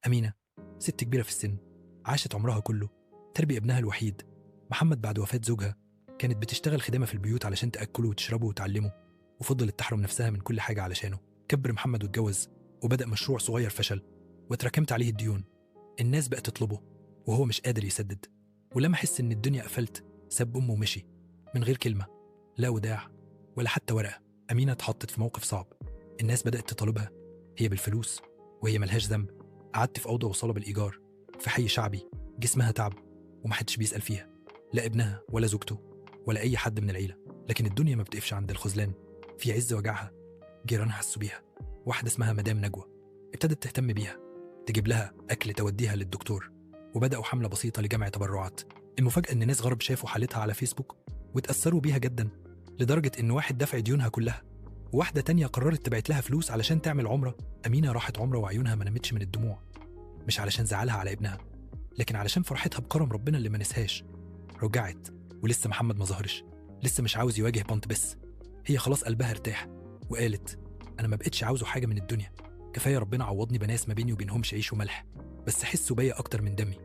أمينة ست كبيرة في السن، عاشت عمرها كله تربي ابنها الوحيد محمد بعد وفاة زوجها. كانت بتشتغل خدامة في البيوت علشان تأكله وتشربه وتعلمه، وفضلت تحرم نفسها من كل حاجة علشانه. كبر محمد واتجوز وبدأ مشروع صغير فشل، واتراكمت عليه الديون. الناس بقت تطلبه وهو مش قادر يسدد، ولما حس إن الدنيا قفلت ساب أمه ومشي من غير كلمة، لا وداع ولا حتى ورقة. أمينة اتحطت في موقف صعب، الناس بدأت تطالبها هي بالفلوس وهي ملهاش ذنب. قعدت في أوضة وصالة بالإيجار في حي شعبي، جسمها تعب ومحدش بيسأل فيها، لا ابنها ولا زوجته ولا أي حد من العيلة. لكن الدنيا ما بتقفش عند الخذلان، في عز وجعها جيرانها حسوا بيها. واحدة اسمها مدام نجوى ابتدت تهتم بيها، تجيب لها أكل توديها للدكتور، وبدأوا حملة بسيطة لجمع تبرعات. المفاجأة إن ناس غرب شافوا حالتها على فيسبوك وتأثروا بيها جدا، لدرجة إن واحد دفع ديونها كلها، وواحدة تانية قررت تبعت لها فلوس علشان تعمل عمرة. أمينة راحت عمرة وعيونها ما نمتش من الدموع، مش علشان زعلها على ابنها، لكن علشان فرحتها بكرم ربنا اللي ما نسهاش. رجعت ولسه محمد ما ظهرش، لسه مش عاوز يواجه بنت، بس هي خلاص قلبها ارتاح وقالت أنا ما بقتش عاوزه حاجة من الدنيا، كفاية ربنا عوضني بناس ما بيني وبينهمش عيش وملح، بس حسوا بيا أكتر من دمي.